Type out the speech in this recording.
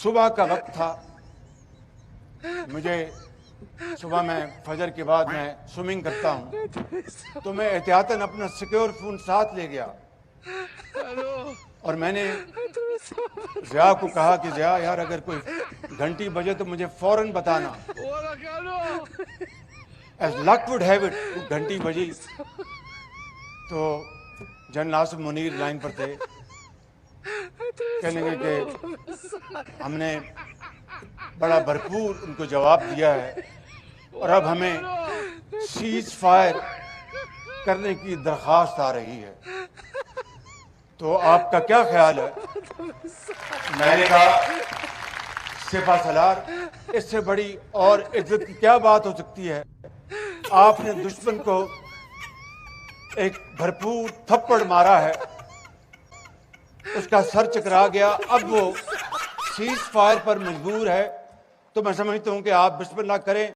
सुबह का वक्त था। मुझे सुबह में फजर के बाद मैं स्विमिंग करता हूँ, तो मैं एहतियातन अपना सिक्योर फ़ोन साथ ले गया और मैंने ज़िया को कहा कि ज़िया यार, अगर कोई घंटी बजे तो मुझे फ़ौरन बताना। As luck would have it, घंटी बजी तो जनरल आसिफ मुनीर लाइन पर थे। कहने लगे कि हमने बड़ा भरपूर उनको जवाब दिया है और अब हमें सीज फायर करने की दरख्वास्त आ रही है, तो आपका क्या ख्याल है? मैंने कहा सिपा सलार, इससे बड़ी और इज्जत की क्या बात हो सकती है? आपने दुश्मन को एक भरपूर थप्पड़ मारा है, उसका सर चकरा गया, अब वो सीज फायर पर मजबूर है, तो मैं समझता हूं कि आप बिस्मिल्लाह करें।